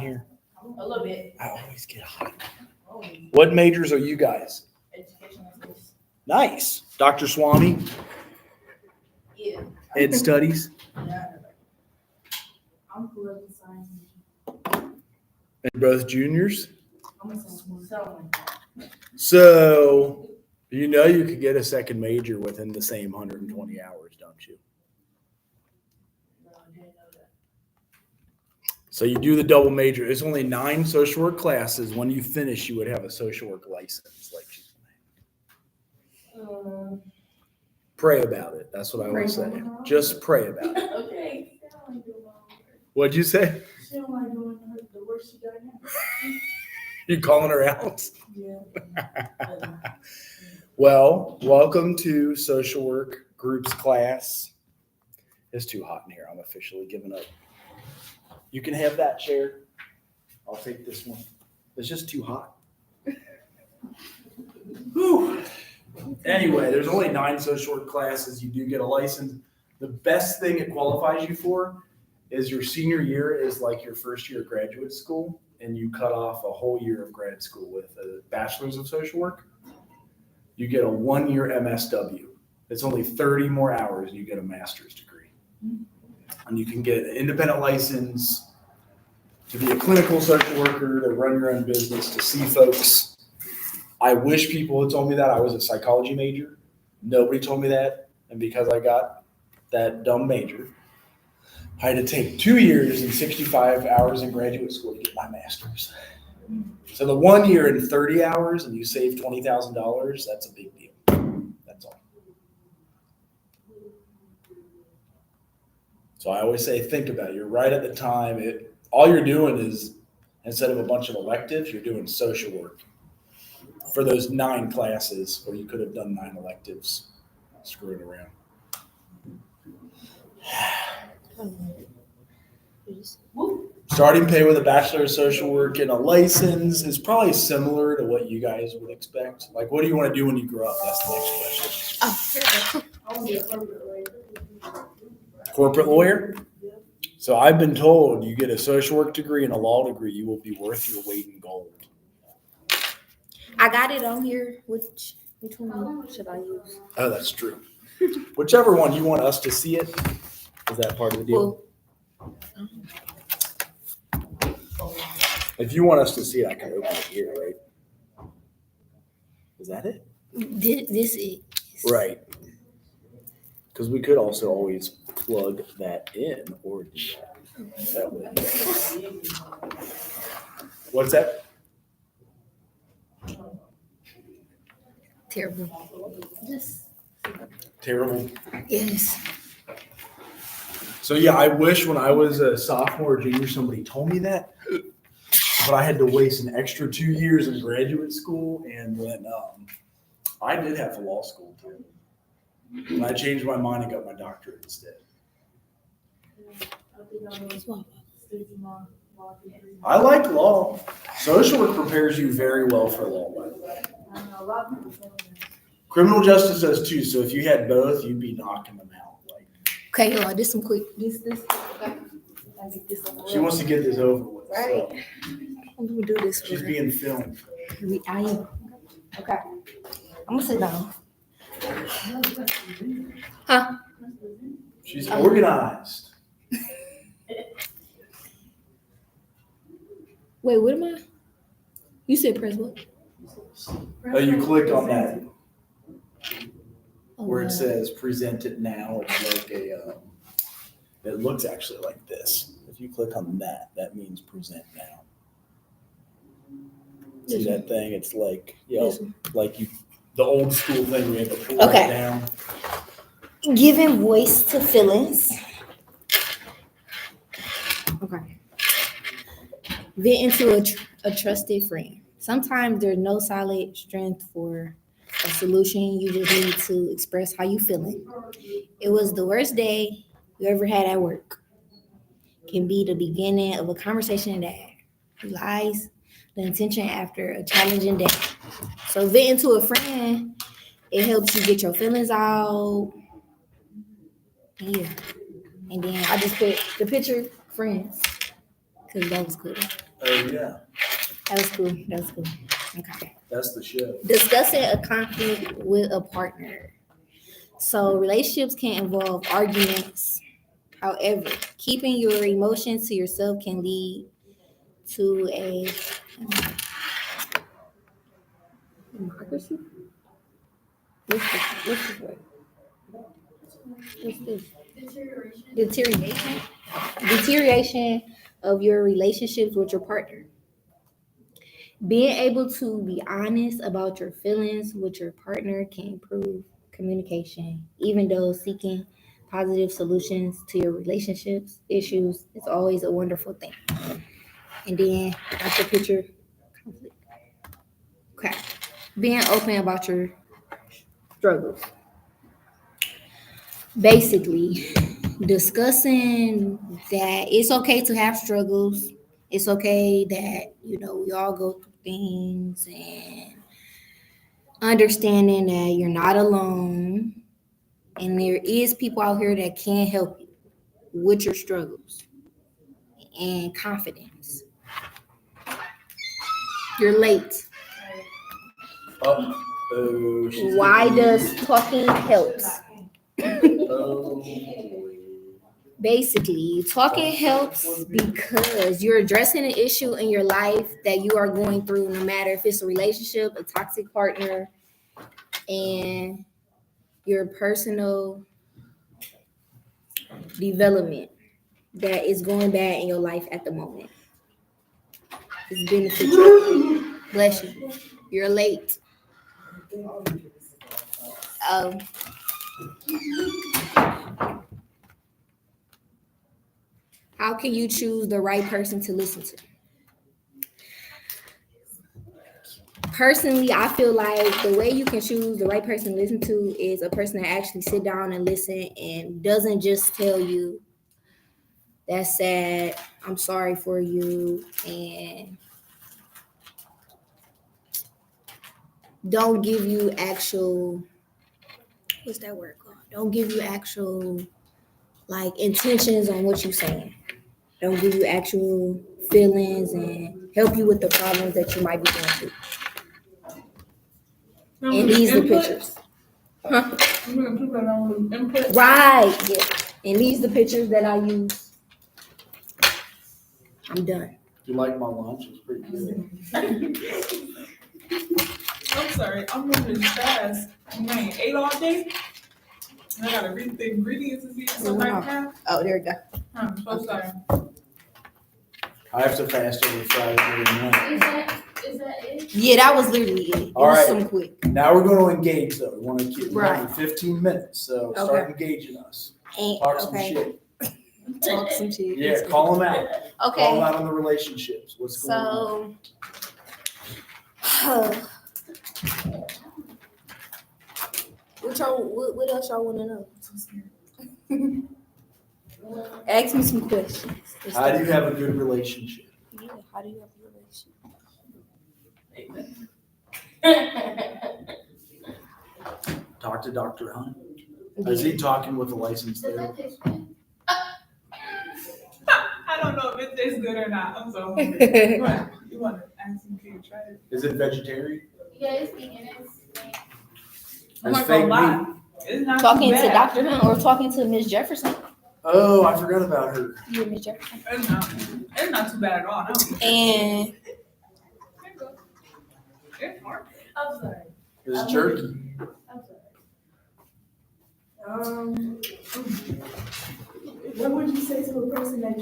here? A little bit. I always get hot. What majors are you guys? Educational skills. Nice. Dr. Swami, Yeah. Ed Studies. I'm political science. And both juniors. I'm a someone. So, you know you could get a second major within the same 120 hours, don't you? No, I didn't know that. So you do the double major. It's only 9 social work classes. When you finish, you would have a social work license. Like, pray about it. That's what I would say. Just pray about it. Okay. What'd you say? She don't like doing the work she got now. You calling her out? Yeah. Well, welcome to social work groups class. It's too hot in here. I'm officially giving up. You can have that chair. I'll take this one. It's just too hot. Whew. Anyway, there's only 9 social work classes. You do get a license. The best thing it qualifies you for is your senior year is like your first year of graduate school, and you cut off a whole year of grad school with a bachelor's of social work. You get a 1-year MSW. It's only 30 more hours and you get a master's degree. And you can get an independent license to be a clinical social worker, to run your own business, to see folks. I wish people had told me that. I was a psychology major. Nobody told me that. And because I got that dumb major, I had to take 2 years and 65 hours in graduate school to get my master's. So the 1 year and 30 hours and you save $20,000, that's a big deal. That's all. So I always say, think about it. You're right at the time. All you're doing is, instead of a bunch of electives, you're doing social work for those 9 classes, or you could have done 9 electives, screwing around. Starting pay with a Bachelor of Social Work and a license is probably similar to what you guys would expect. Like, what do you want to do when you grow up? That's the next question. I want to be a corporate lawyer. Corporate lawyer? So I've been told you get a social work degree and a law degree, you will be worth your weight in gold. I got it on here. Which one should I use? Oh, that's true. Whichever one you want us to see it. Is that part of the deal? If you want us to see it, I can open it here, right? Is that it? This is Right. Because we could also always plug that in or do that way. What's that? terrible. Just Terrible. yes. So yeah, I wish when I was a sophomore or junior somebody told me that, but I had to waste an extra 2 years in graduate school, and then I did have a law school too. And I changed my mind and got my doctorate instead. I like law. Social work prepares you very well for law, by the way. Criminal justice does too. So if you had both, you'd be knocking them out. Like, Okay, y'all. This some quick. This. Okay. I get this over she wants to get this over with. Right. So I'm gonna do this. she's for being filmed. I am. Okay. I'm gonna sit down. Huh? She's organized. Wait, what am I? You said press what? Oh, you click on that Oh, where it says present it now. It's like it looks actually like this. If you click on that, that means present now. See that thing? It's like, like the old school thing we had to pull Okay. it down. Giving voice to feelings. Okay. Venting to a trusted friend. Sometimes there's no solid strength for a solution. You just need to express how you feeling. It was the worst day you ever had at work. Can be the beginning of a conversation that lies the intention after a challenging day. So venting to a friend, it helps you get your feelings out. Yeah. And then I just put the picture friends because that was good. Oh, yeah. That was cool. That was cool. Okay. That's the show. Discussing a conflict with a partner. So relationships can involve arguments. However, keeping your emotions to yourself can lead to a democracy. What's this word? What's this? Deterioration. Deterioration of your relationships with your partner. Being able to be honest about your feelings with your partner can improve communication, even though seeking positive solutions to your relationships issues is always a wonderful thing. And then after picture conflict. Okay. Being open about your struggles. Basically, discussing that it's okay to have struggles. It's okay that, we all go through things, and understanding that you're not alone and there is people out here that can help you with your struggles and confidence. You're late. Oh, she's Why getting- does talking helps? Oh. Basically, talking helps because you're addressing an issue in your life that you are going through, no matter if it's a relationship, a toxic partner, and your personal development that is going bad in your life at the moment. It's beneficial. Bless you. You're late. How can you choose the right person to listen to? Personally, I feel like the way you can choose the right person to listen to is a person that actually sit down and listen and doesn't just tell you, that's sad, I'm sorry for you, and don't give you actual, what's that word called? Don't give you actual intentions on what you're saying. Don't give you actual feelings and help you with the problems that you might be going through. And these are the pictures. Huh? Right, yeah. And these are the pictures that I use. I'm done. You like my lunch? It's pretty good. I'm sorry, I'm moving fast. I ain't ate all day. And I gotta read the ingredients and see if it's right now. Oh, there we go. I'm so sorry. I have to fast over Friday night. Is that it? Yeah, that was literally it. It All was right. some quick. Now we're going to engage though. We want to keep Right. 15 minutes. So start engaging us. And, Talk some okay. shit. Talk some shit. Yeah, call them out. Call them Okay. out on the relationships. What's going on? So, what else y'all want to know? Ask me some questions. How do you have a good relationship? Yeah, how do you have a relationship? Talk to Dr. Hunt. Is he talking with a licensed Does that therapist? taste good? I don't know if it tastes good or not. I'm so hungry. You want to ask him to try it? Is it vegetarian? Yeah, it's vegan. I'm It's not fake gonna lie. meat. It's not Talking too to bad. Dr. Hunt or talking to Miss Jefferson? Oh, I forgot about her. You and Miss Jefferson. It's not too bad at all. No. And It's hard. I'm sorry. It's jerky. I'm sorry. What would you say to a person that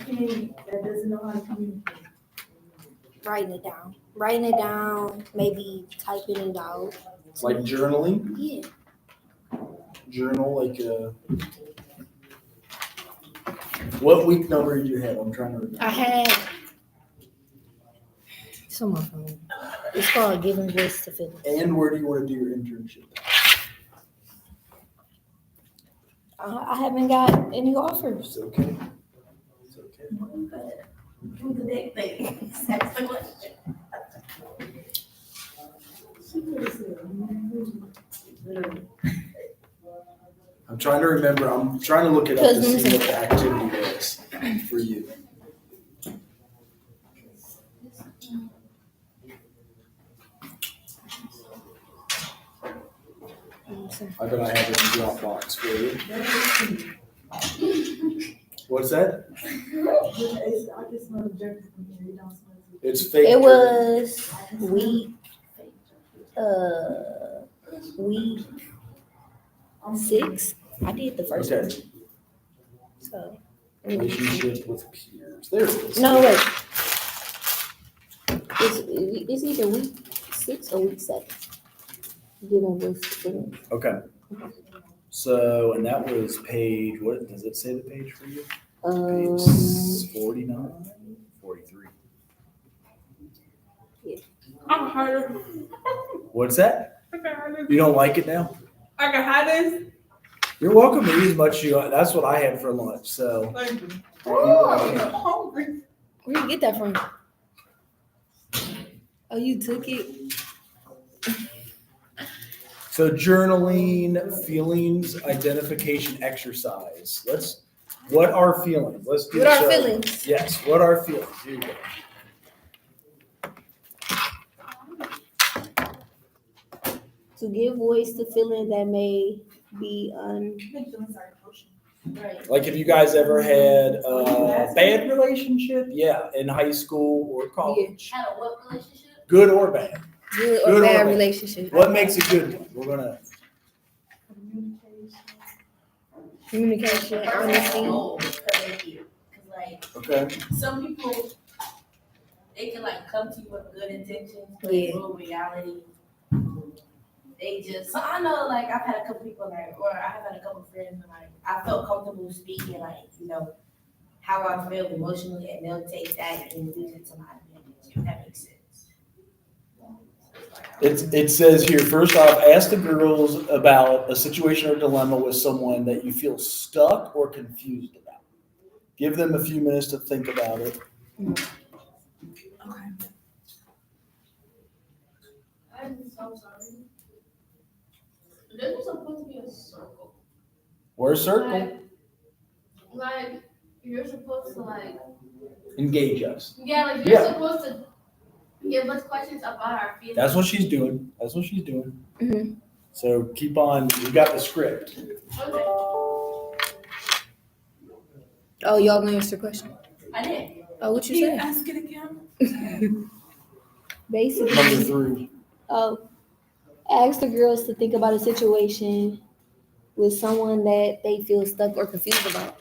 doesn't know how to communicate? writing it down. Writing it down, maybe typing it out. Like journaling? Yeah. Journal, what week number did you have? I'm trying to remember. I had some of them. It's called Giving Voice to Feelings. And where do you want to do your internship? I haven't got any offers. It's okay. It's okay. Do the next thing. That's the question. I'm trying to remember. I'm trying to look it up to see what the activity was for you. I bet I have it in Dropbox for you. What's that? It's fake. It was week 6. I did the first one. Okay. So Relationship with peers. There it is. no wait. It's either week 6 or week 7. Dealing with feelings. Okay. So, and that was page, what, does it say the page for you? Page 49, 43. I'm harder. What's that? I can hide this. You don't like it now? I can hide this. You're welcome to eat as much as you want. That's what I had for lunch, so. Thank you. Oh. I'm hungry. Where you get that from? Oh, you took it? So journaling, feelings, identification exercise. What are feelings? Let's do What are so. feelings? Yes, what are feelings? Here you go. To give voice to feeling that may be right. Like, have you guys ever had a bad relationship? Yeah, in high school or college. Had a what relationship? Good or bad? Good or Good or bad bad. relationship. What makes a good one? We're gonna. Communication, honesty. No, because like Okay. some people, they can like come to you with good intentions, but Yeah. in real reality, they just. So I know, like I've had a couple people like, or I've had a couple friends who, like I felt comfortable speaking, like how I feel emotionally, and they'll take that and use it to my advantage. If that makes sense. It says here, first off, ask the girls about a situation or dilemma with someone that you feel stuck or confused about. Give them a few minutes to think about it. Okay. I'm so sorry. This was supposed to be a circle. Or a circle. Like you're supposed to like. Engage us. Yeah, like Yeah. you're supposed to give us questions about our feelings. That's what she's doing. That's what she's doing. Mhm. So keep on. You got the script. Okay. Oh, y'all gonna answer the question? I did. Oh, what you Can you say? ask it again? Basically, Number 3. ask the girls to think about a situation with someone that they feel stuck or confused about.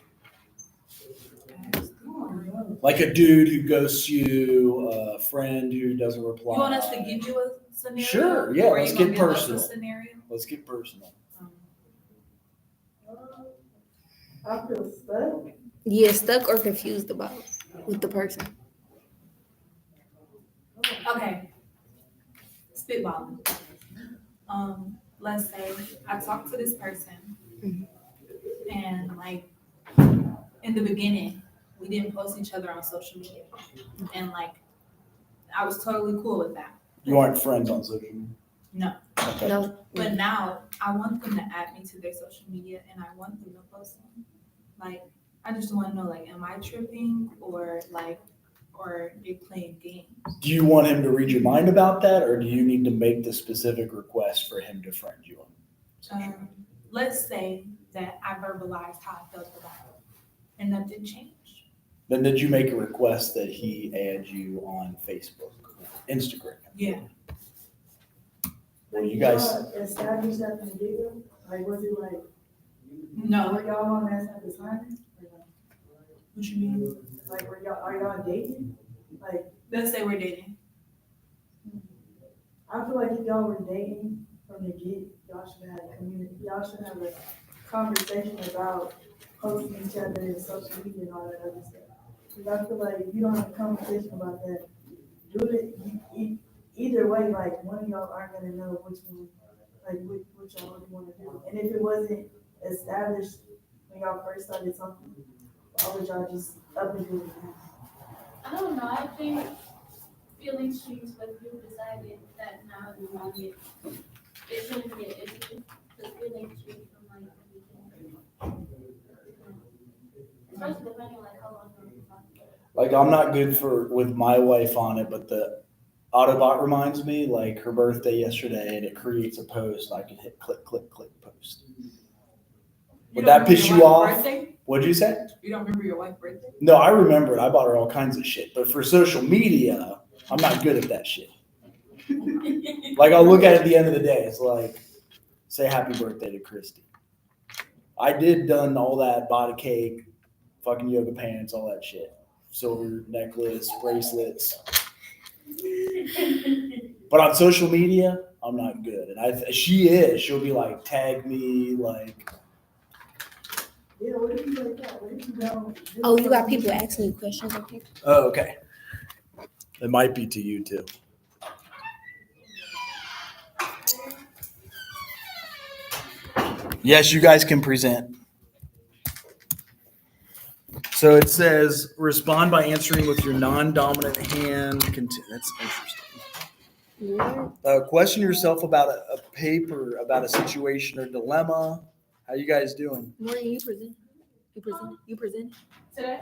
Like a dude who ghosts you, a friend who doesn't reply. You want us to give you a scenario? Sure, yeah, Or let's you gonna get give us a personal. scenario? Let's get personal. I feel stuck. Yeah, stuck or confused about with the person. Okay. Spitballing. Let's say I talked to this person Mhm. and like in the beginning, we didn't post each other on social media. And like I was totally cool with that. You aren't friends on social media? No. Okay. No. But now I want them to add me to their social media and I want them to post them. Like I just want to know, like, am I tripping or they playing games? Do you want him to read your mind about that, or do you need to make the specific request for him to friend you on? Let's say that I verbalized how I felt about it and nothing changed. Then did you make a request that he add you on Facebook, Instagram? Yeah. Well, you guys, Established that from the get-go? Like, was it like, No. were y'all on that type of time? What you mean? Like, are y'all dating? Like, Let's say we're dating. I feel like if y'all were dating from the get, y'all should have a community, y'all should have a conversation about posting each other in social media and all that other stuff. Because I feel like if you don't have a conversation about that, do it, either way, like, one of y'all aren't gonna know which one, like, what y'all really wanna do. And if it wasn't established when y'all first started talking, why would y'all just up and do it now? I don't know. I think feelings change, but you decided that now you want it. It shouldn't be an issue. The feelings change from like the beginning. Especially depending on like how long you're talking. like, I'm not good with my wife on it, but Autobot reminds me, like her birthday yesterday, and it creates a post. I can hit click, click, click, post. Would that piss you off? What'd you say? You don't remember your wife's birthday? No, I remember it. I bought her all kinds of shit. But for social media, I'm not good at that shit. Like, I'll look at it at the end of the day. It's like, say happy birthday to Christy. I did done all that, bought a cake, fucking yoga pants, all that shit. Silver necklace, bracelets. But on social media, I'm not good. And she is. She'll be like, tag me, like. Yeah, what if you like that? What if you don't? Oh, you got people asking you questions up here? Oh, okay. It might be to you too. Yes, you guys can present. So it says respond by answering with your non-dominant hand. That's interesting. Question yourself about a paper, about a situation or dilemma. How you guys doing? Morning, you present. You present. Today?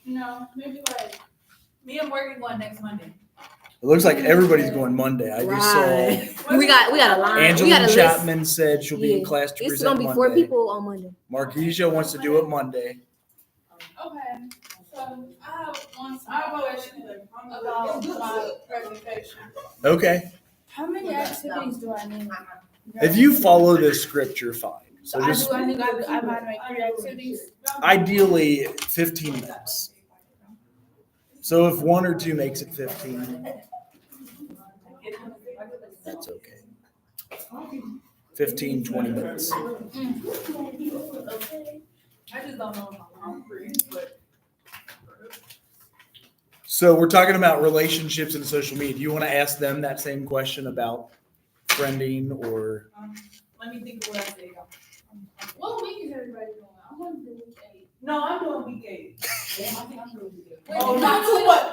No, maybe like, me and Morgan going next Monday. It looks like everybody's going Monday. I just saw We got a line. We got a Angeline list. Chapman said she'll be in Yeah. class to It's present gonna be 4 Monday. people on Monday. Marquisha wants to do it Monday. Okay, so I have one question about my presentation. Okay. How many activities do I need? If you follow this script, you're fine. So just I need I might make 3 activities. ideally 15 minutes. So if 1 or 2 makes it 15, that's okay. 15, 20 minutes. I just don't know if I'm free, but. So we're talking about relationships and social media. Do you want to ask them that same question about friending or? Let me think of what I said. What week is everybody doing? I'm on the week 8. No, I'm doing week 8. Damn, I think I'm doing week 8. Oh, not too much.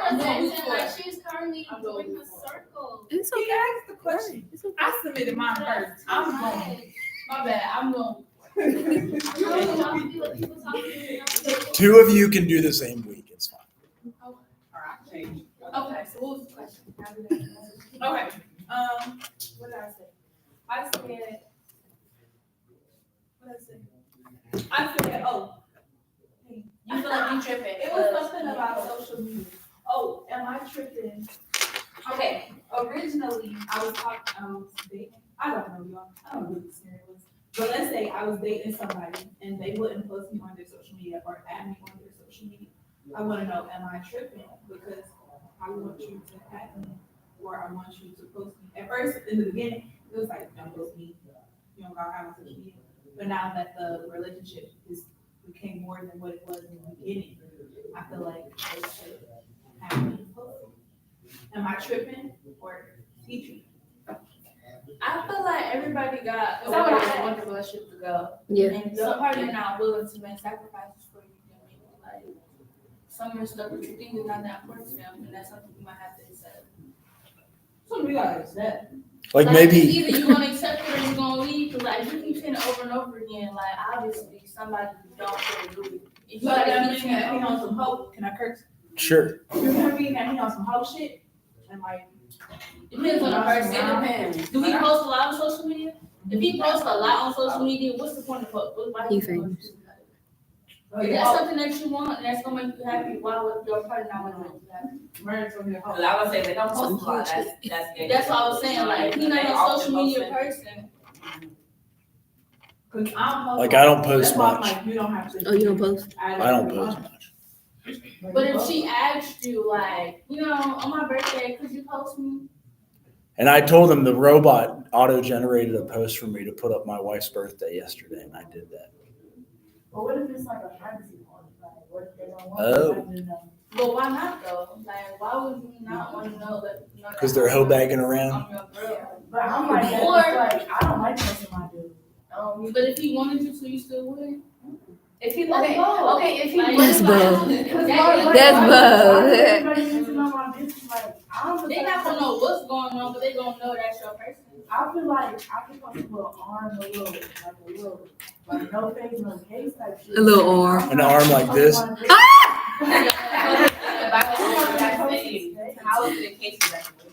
I'm doing doing week 4. like she's currently I'm doing doing week a 4. circle. It's He okay. asked the question. It's okay. I submitted mine first. I'm going. My bad, I'm going. Two of you can do the same week. It's fine. Alright, change. Okay, so what was the question? Okay, what did I say? I said, what did I say? I said, oh. You feel like you tripping. It was something about social media. Oh, am I tripping? Okay, originally, I was dating, I don't know, y'all, I don't know what this scenario was. But let's say I was dating somebody and they wouldn't post me on their social media or add me on their social media. I wanna know, am I tripping? Because I want you to add me, or I want you to post me. At first, in the beginning, it was like, don't post me, you don't gotta have my social media. But now that the relationship became more than what it was in the beginning, I feel like they should have me post it. Am I tripping or teaching? I feel like everybody got Is that what I a said? want the relationship to go. Yeah. And some party are not willing to make sacrifices for you. And maybe like some of the stuff that you think is not that important to them, and that's something you might have to accept. Something we gotta accept. Like It's maybe, either you're gonna accept it or you're gonna leave, because like you keep saying it over and over again, like obviously somebody you don't really agree. If you So that gotta means keep that he saying on some hope, can I curse? sure. You know what I mean? That he on some hope shit? And like, depends on the person. It depends. Do he post a lot on social media? If he posts a lot on social media, what's the point of post? Why He do you post? famous. If that's something that you want and that's gonna make you happy, why would your partner not wanna make you happy? murder told me to hope. Cause I would say they don't post a lot, that's gay. That's what I was saying, like, he not They a often social media post it. person. Cause I'm posting. Like, I don't post That's why I'm much. like, you don't have to. Oh, you don't post? I don't post much. But if she asked you, like, on my birthday, could you post me? And I told him the robot auto-generated a post for me to put up my wife's birthday yesterday, and I did that. But what if it's like a privacy policy? Like, what if they don't want? Oh. everybody to know? But why not though? Like, why would you not wanna know that? Because they're hoe-bagging around. I'm your girl. But I'm like, that, Or- like, I don't like posting my dude. But if he wanted you to, you still would? If he, Let's okay, go. okay, if he. Like, That's bold. Because That's bold. Everybody needs to know my business, like, I don't. They not gonna know what's going on, but they gonna know that's your person. I feel like I can post a little arm, like no face, no case type shit. A little arm. An arm like this. I How is it in case exactly?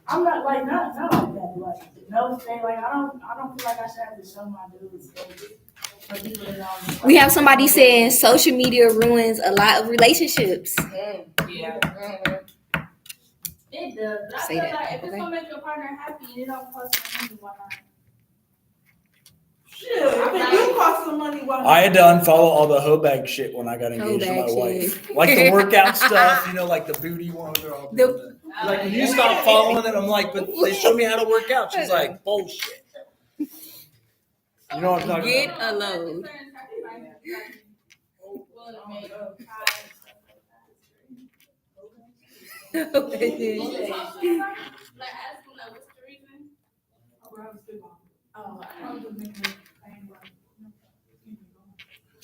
I'm not like, not like that, like, no, thing, like, I don't feel like I should have to show my dudes. For people to know. We have somebody saying social media ruins a lot of relationships. Yeah. It does, but I Say feel that, like if it's okay. gonna make your partner happy and it don't cost you money, why not? Shit, I mean, you cost some money while. I had to unfollow all the hoe bag shit when I got engaged to my Hoe bag wife. shit. Like the workout stuff, you know, like the booty ones are all doing that. Like, when you stop following it, I'm like, but they show me how to work out. She's like, bullshit. You know what I'm talking Get about? a load. Like, ask them, like, what's the reason? Oh, I don't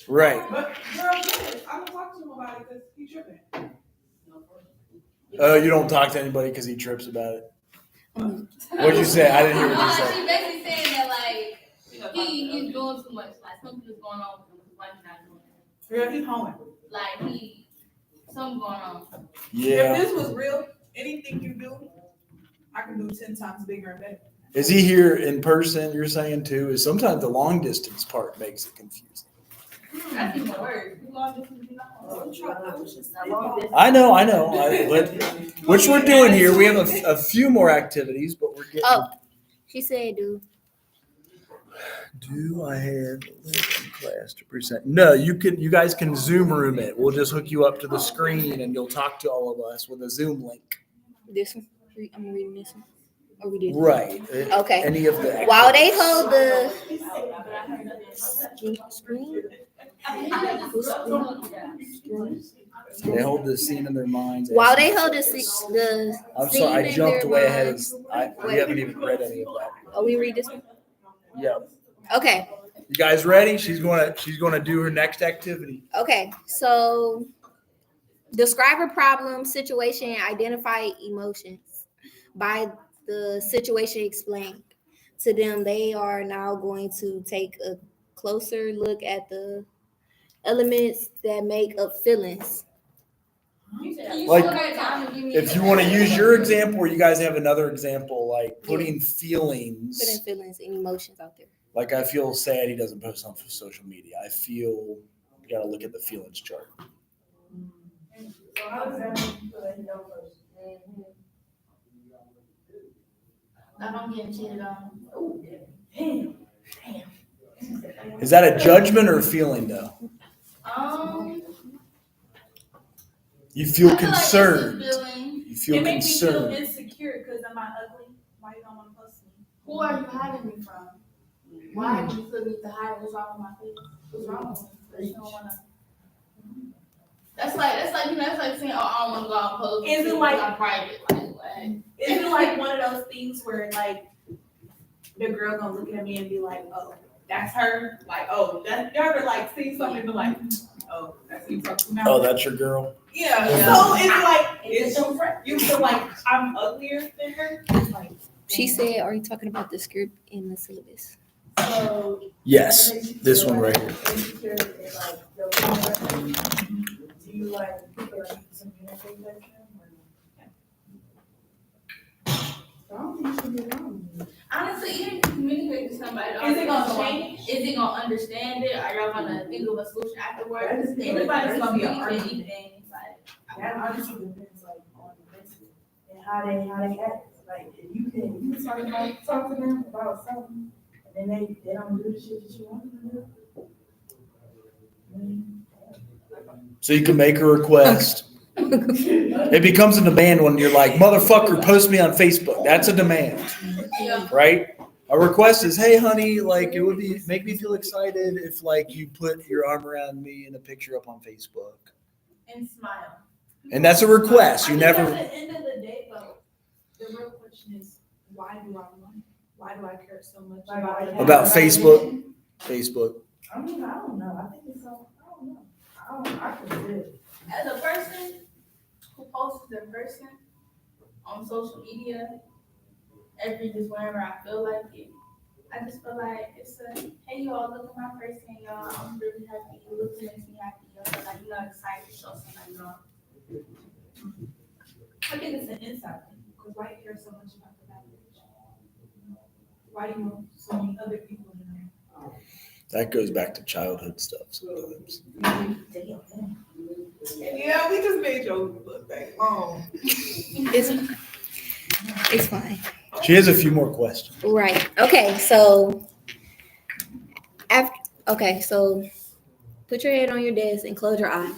Right. But, girl, yes, I don't talk to him about it because he tripping. Oh, you don't talk to anybody because he trips about it. What'd you say? I didn't hear what you She's said. basically saying that, like, he's doing too much. Like, something is going on with him. His wife is not doing it. Girl, he's home. Like, something going on. Yeah. If this was real, anything you do, I can do 10 times bigger and better. Is he here in person? You're saying too? Is sometimes the long distance part makes it confusing. That's even worse. I know. Which we're doing here. We have a few more activities, but we're getting. Oh, she said, dude. Do I have a link in class to present? No, you guys can Zoom room it. We'll just hook you up to the screen and you'll talk to all of us with a Zoom link. This one. I'm reading this one. Or we did. Right. Okay. Any of the. While they hold the screen. They hold the scene in their minds. While they hold the I'm scene sorry, I in jumped their way ahead. minds. We haven't even read any of that. Oh, we read this one? Yep. Okay. You guys ready? She's gonna do her next activity. Okay. So describe a problem, situation, identify emotions. By the situation explained to them, they are now going to take a closer look at the elements that make up feelings. Like, if you want to use your example, or you guys have another example, like putting feelings. Putting feelings and emotions out there. Like, I feel sad he doesn't post on social media. I feel you gotta look at the feelings chart. So how does that make you feel that he don't post? Like, I'm getting cheated on. Oh, damn. Is that a judgment or a feeling though? You feel concerned. You feel It makes me feel concerned. insecure because am I ugly? Why you don't want to post me? Who are you hiding me from? Why do you feel need to hide what's wrong with my face? What's wrong with me? You don't wanna. That's like saying, oh, I don't want to go out and post. Is it like- I'm private? Like, what? Is it like one of those things where like the girl gonna look at me and be like, oh, that's her? Like, oh, that you ever like see something and be like, oh, that's who you talk to now? Oh, that's your girl? Yeah. Yeah. So it's like you feel like I'm uglier than her? It's like She said, are you talking about the script in the syllabus? So. Yes, this one right here. Insecure in, like, your family. Do you like, feel like you can communicate that to him or no? I don't think you should be wrong. Honestly, even if you communicate to somebody, Is it gonna change? Is it gonna understand it? Are y'all gonna think of a solution afterwards? Anybody's gonna be an Anything, argument. like, That honestly depends like on the incident and how they act. Like if you can talk to them about something and then they don't do the shit that you want them to do. So you can make a request. It becomes a demand when you're like, motherfucker, post me on Facebook. That's a demand, right? A request is, hey, honey, like it would be make me feel excited if like you put your arm around me and a picture up on Facebook. And smile. And that's a request. You I think never. At the end of the day, though, the real question is, why do I want it? Why do I care so much About Facebook. Facebook. I mean, I don't know. I think it's all, I don't know. I can do it. as a person who posts their person on social media, just whenever I feel like it, I just feel like it's a, hey y'all, look at my person, y'all, I'm really happy, it looks makes me happy, y'all, like, you know, excited to show somebody, y'all. I think it's an an inside thing, because why care so much about the validation? Why do you want so many other people in there? That goes back to childhood stuff sometimes. Yeah, we just made your look back long. It's fine. She has a few more questions. Right. Okay. So so put your head on your desk and close your eyes.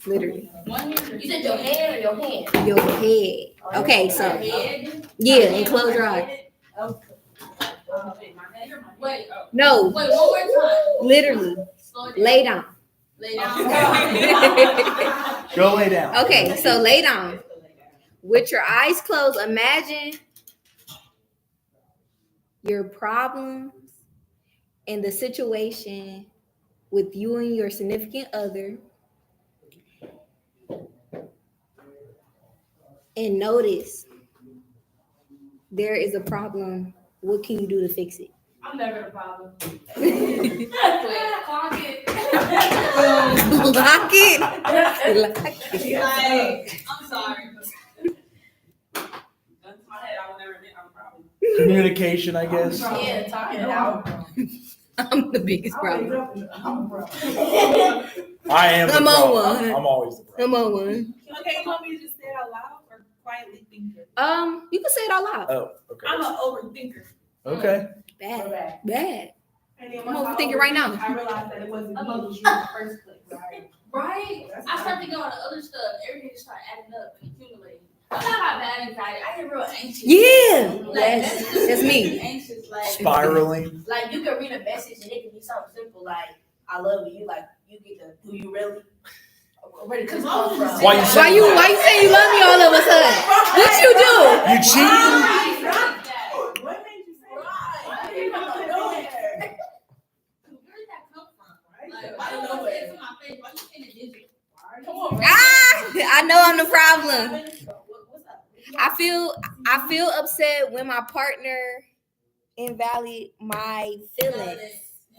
Literally. You said your head or your hand? Your head. Okay. So Head? yeah, and close your eyes. Wait, No, wait, one more time. literally. Slow it down. Lay down. Lay down. Go lay down. Okay. So lay down. With your eyes closed, imagine your problems and the situation with you and your significant other, and notice there is a problem. What can you do to fix it? I'm never the problem. Wait, clock it. Lock it. Lock it. Like, I'm sorry. Gun to my head, I will never admit I'm a problem. Communication, I guess. Yeah, talking it out. I'm the biggest problem. I am the I'm on problem. one. I'm always the problem. I'm on one. Okay, you want me to just say it out loud or quietly think it? You can say it out loud. Oh, okay. I'm an overthinker. Okay. Bad. Bad. Bad. And then I'm once I overthinking right now. I realized that it wasn't me, it was you in the first place. Right? I started thinking about the other stuff. Everything just started adding up and accumulating. I got bad anxiety. I get real anxious. Yeah. Like, That's me. Anxious, like Spiraling. Like you can read a message and it can be something simple like "I love you." Like you get the "Do you really?" Where did it come from? Why you say Why you say you love me all of a sudden? What you do? You cheating? What made you say Right. that? Why did you come from nowhere? Where did that come from? Like, Why I don't don't know you say it where. to my face? Why you saying it digital? Come on, bro. I know I'm the problem. What's up? I feel upset when my partner invalidate my feelings.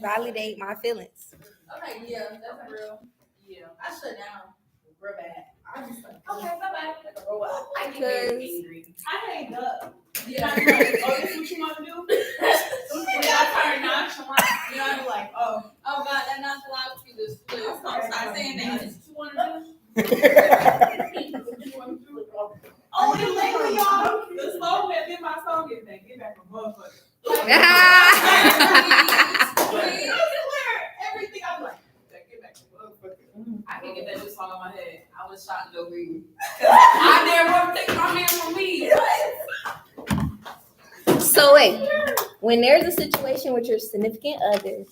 Validate my feelings. Okay, yeah, that's real. Yeah. I shut down real bad. I just like, Okay, bye-bye. like a robot. I get very Cause- angry. I hang up. Yeah. I'm like, oh, this what you want to do? And then I turn nonchalant. You know, I'm like, oh. Oh God, that nonchalant you just split. Stop saying that. This what you want to do? Only lately, y'all, the slow that did my song get back a motherfucker. Everything I'm like, get back a motherfucker. I can get that new song in my head. I was shocked to agree. I never want to take my man from me. So wait, when there's a situation with your significant other,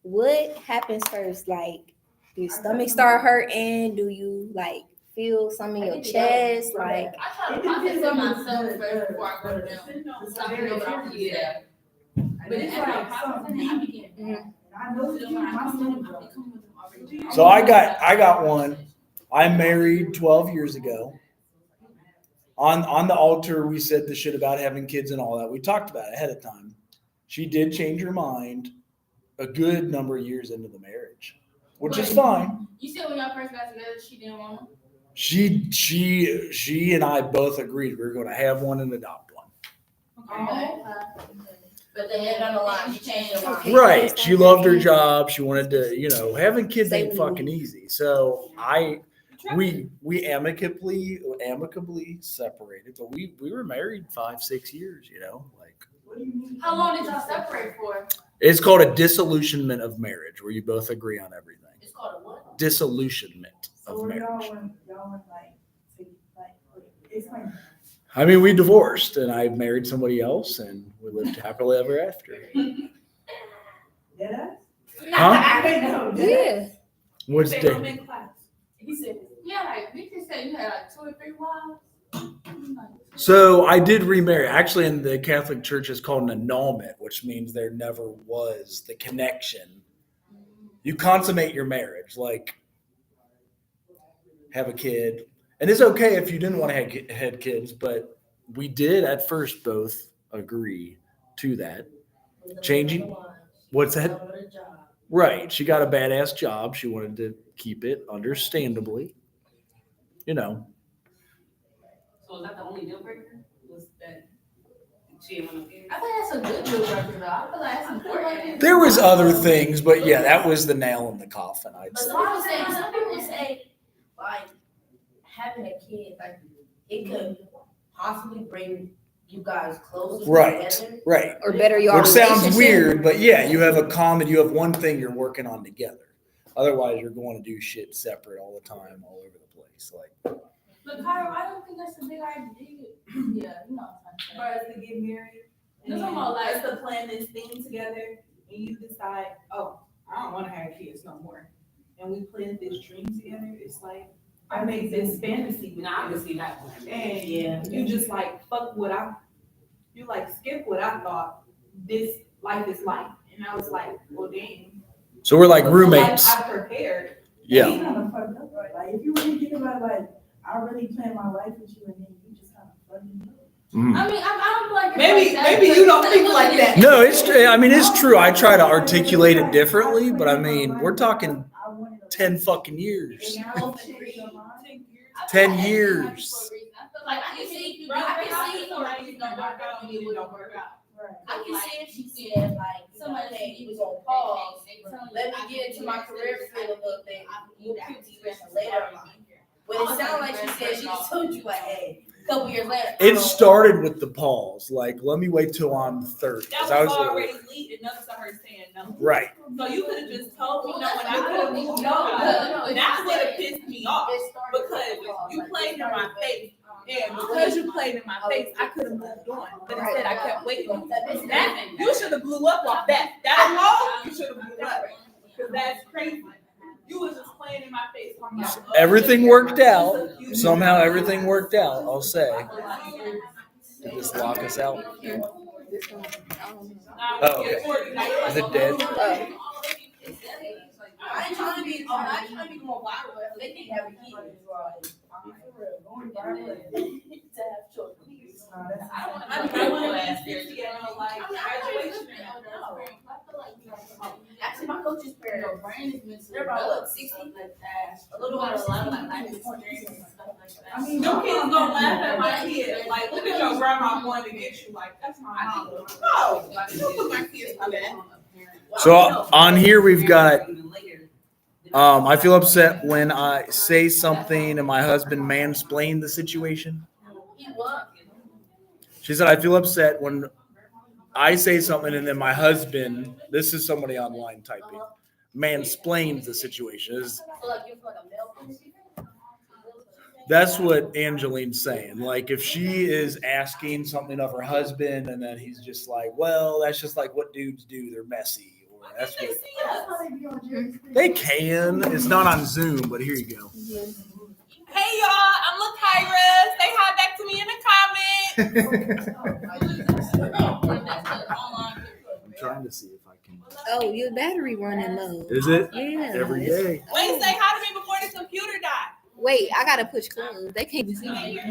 what happens first? Like, do your stomach start hurting? Do you like feel something in your chest? Like, I try to process it myself first before I go to them. Stop Very thinking about serious. yeah. But it's That's like like processing it, I be getting mad. I know When you, I my come with them, stomach I be coming with them already. So I got one. I married 12 years ago. On the altar, we said the shit about having kids and all that. We talked about it ahead of time. She did change her mind a good number of years into the marriage, which is fine. You said when y'all first got together, she didn't want them? She and I both agreed we were going to have one and adopt one. Okay. But then later down the line, she changed her mind. Right. She loved her job. She wanted to, having kids ain't fucking easy. So we amicably separated, but we were married 5-6 years, like. What do you mean? How long did y'all separate for? It's called a dissolutionment of marriage, where you both agree on everything. It's called a what? Disillusionment So of what marriage. y'all want like, to, like, explain. I mean, we divorced, and I married somebody else, and we lived happily ever after. Deadass? Huh? I know. yeah. What's They the come in class. He said, yeah, like, we just said you had like 2 or 3 wives. So I did remarry. Actually, in the Catholic Church, it's called an annulment, which means there never was the connection. You consummate your marriage, like have a kid. And it's okay if you didn't want to have kids, but we did at first both agree to that. Changing- What's that? Right. She got a badass job. She wanted to keep it, understandably. So is that the only deal breaker? Was that she didn't want to I think that's a good deal breaker though. I feel like that's important. There was other things, but yeah, that was the nail in the coffin, I'd But say. some people say, like, having a kid, like, it could possibly bring you guys closer Right, together. right. Or better your Which sounds relationship. weird, but yeah, you have one thing you're working on together. Otherwise, you're going to do shit separate all the time, all over the place. Like, But Kyra, I don't think that's a big idea. Yeah, you know For what I'm us to get married. And That's then all like- us to plan this thing together and you decide, oh, I don't wanna have kids no more. And we plan this dream together, it's like, I make this fantasy with I can you. see that. And Yeah. you just like, you like skip what I thought this life is like. And I was like, well, dang. so we're like Look the life roommates. I prepared. Yeah. It's kind of fucked up, right? Like, if you really think about it, like, I really planned my life with you and then you just kind of fucking me up. Mm. I mean, I don't feel like it's Maybe- like that, maybe but you don't it think wasn't like that. No, it's true. I try to articulate it differently, but I mean, we're talking 10 fucking years. And now you change your mind. I feel 10 like everything years. happens for a reason. I feel like I can see somebody's gonna work out and it wouldn't work out. Right. I can see if she said, like, okay, we're gonna pause. Let me get into my career field a little bit. We'll keep discussing later. But it sounded like she said, she just told you, like, hey, a couple years later. It started with the pause. Like, let me wait till I'm 30. 'Cause That I was was already leading up to her saying no. right. So you could have just told me no, Well, and that's I could have what moved no, on. no, That it's would have just- pissed me off It started with because the pause, you like, played it in my started with- face, and because you played in my face, I could have moved on. But instead, I kept waiting. That you should have blew up off that. That alone, you should have blew up because that's crazy. You was just playing in my face. talking about, oh, Everything worked out. it's a future. Somehow everything worked out, I'll say. They just lock us out. Nah, Oh, we get okay. 40, now you're Is like, it dead? I ain't trying to be more viral, but they can have a kid. Going viral. To have children. Nah, that's- I want to ask you, you know, like graduation. Actually, my coach's parents, Your brain is mentally they're about, what, developed, 60? stuff like that. A little You over got a lot of 60. life experience and stuff like that. I mean, Your kids gonna laugh at my kid. Like, look at your grandma going to get you. Like, that's my mom. No, don't put my kids through that. So on here we've got I feel upset when I say something and my husband mansplained the situation. He was. She said, I feel upset when I say something and then my husband, this is somebody online typing, mansplains the situation. I feel like you're like a male person. That's what Angeline's saying. Like, if she is asking something of her husband and then he's just like, well, that's just like what dudes do. They're messy. Or that's what That's how they be on Jerry Springer. they can. It's not on Zoom, but here you go. Hey y'all, I'm LaKyra. Say hi back to me in the comments. I'm trying to see if I can. Oh, your battery running low. Is it? Yeah. Every day. Wait, say hi to me before the computer died. Wait, I gotta push close. They can't even see me.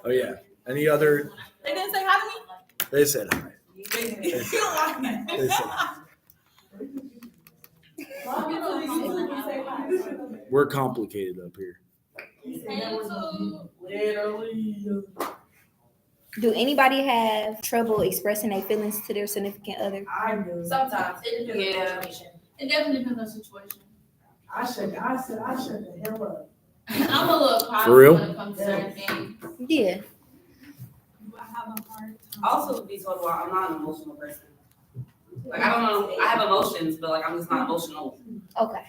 Oh, yeah. Any other? They didn't say hi to me? They said hi. You don't like that. They said hi. We're complicated up here. Do anybody have trouble expressing their feelings to their significant other? I do. Sometimes it depends on the situation. It definitely depends on the situation. I shut the hell up. I'm a little cautious For real? when it comes to certain things. Yeah. Also, to be told, well, I'm not an emotional person. Like, I don't know, I have emotions, but like, I'm just not emotional. Okay.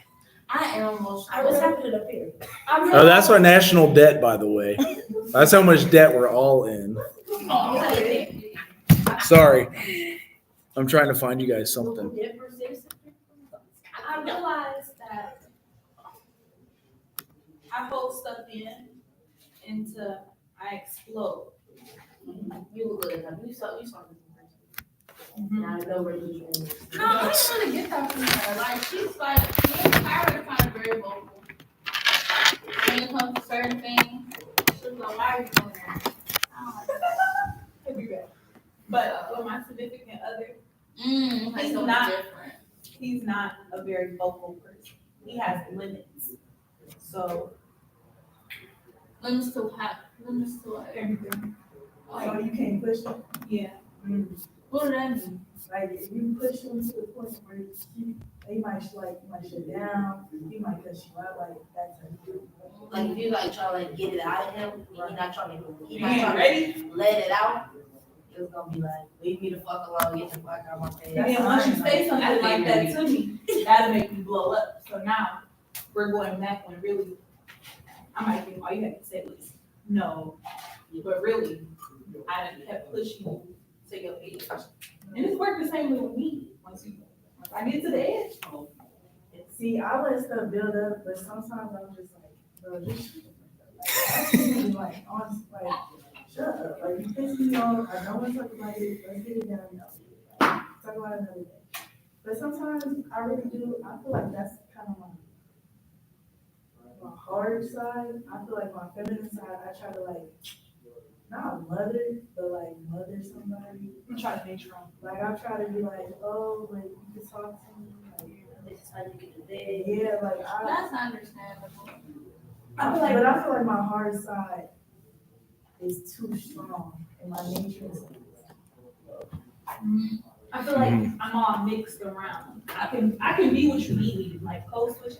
I am emotional. I was happy to appear. Oh, that's our national debt, by the way. That's how much debt we're all in. Sorry. I'm trying to find you guys something. I realized that I hold stuff in until I explode. You were good enough. You saw this person. And I know where you were. No, I didn't really get that from her. Like, she's like, me and Kyra are kind of very vocal. When it comes to certain things, she's like, why are you doing that? I don't like that. But with my significant other, Like, He's so not- different. he's not a very vocal person. He has limits. So limits to what? Everything. So you can't push them. Yeah. What does that mean? Like, if you push them to the point where they might shut down, he might cuss you out, like, that's a. Like if you like try to like get it out of him, and he not trying You to ain't ready? let it out, it's gonna be like, leave me the fuck alone, get the fuck out of my face. And then once you say something like that to me, that'll make me blow up. So now we're going back when really, I might think all you had to say was no, but really, I done kept pushing you to your edge. And it's worked the same way with me. Once I get to the edge, oh, See, I let stuff build up, but sometimes I'm just like, bro, just like, honestly, like, shut up. Like, you piss me off. I don't want to talk about it. Let's get it done. Talk about it another day. But sometimes I really do. I feel like that's kind of my hard side. I feel like my feminine side, I try to like, not mother, but like mother somebody. I'm trying to make strong. Like, I try to be like, oh, like, you can talk to me. Like, This is how you get to bed. yeah, like, That's understandable. I feel like my hard side is too strong and my nature is. I feel like I'm all mixed around. I can be what you need me to, like code switch.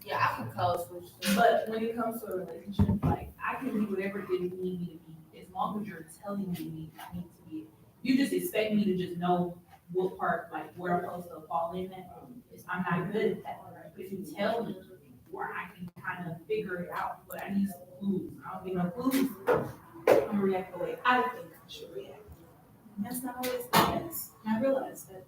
Yeah, I can code switch too. But when it comes to a relationship, like I can be whatever it is you need me to be, as long as you're telling me you need me to be. You just expect me to just know what part, like where I'm supposed to fall in at. I'm not good at that. But if you tell me where I can kind of figure it out, but I need some clues. I don't get no clues. I'm gonna react the way I think I should react. And that's not always the case. And I realize that.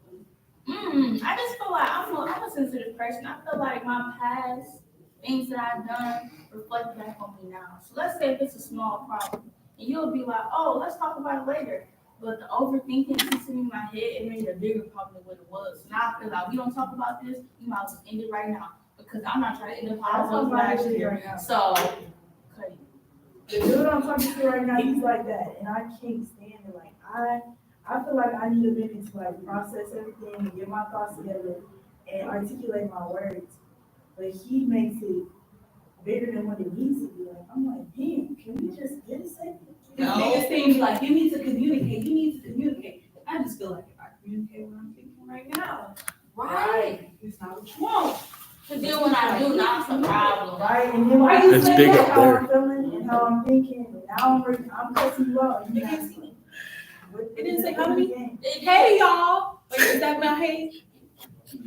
I just feel like I'm a sensitive person. I feel like my past things that I've done reflect back on me now. So let's say if it's a small problem, and you'll be like, "Oh, let's talk about it later." But the overthinking keeps in my head, it made a bigger problem than what it was. So now I feel like we don't talk about this, you might as well end it right now. Because I'm not trying to end up how I was last year. right now. So, cut it. The dude I'm talking to right now, he's like that, and I can't stand it. Like, I feel like I need a minute to like process everything and get my thoughts together and articulate my words. But he makes it bigger than what it needs to be. Like, I'm like, damn, can we just get a second? The biggest thing is like, you need to communicate. I just feel like if I communicate what I'm thinking right now, Right. it's not what you want. Because then when I do, now it's a problem. Right, and then Why you when I say say that? how I'm feeling and how I'm thinking, and now I'm cussing you out. and You you're can't not- see me. It didn't say how many? Game. Hey, y'all. Wait, is that my hey?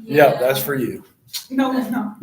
Yeah, that's for you. No, it's not.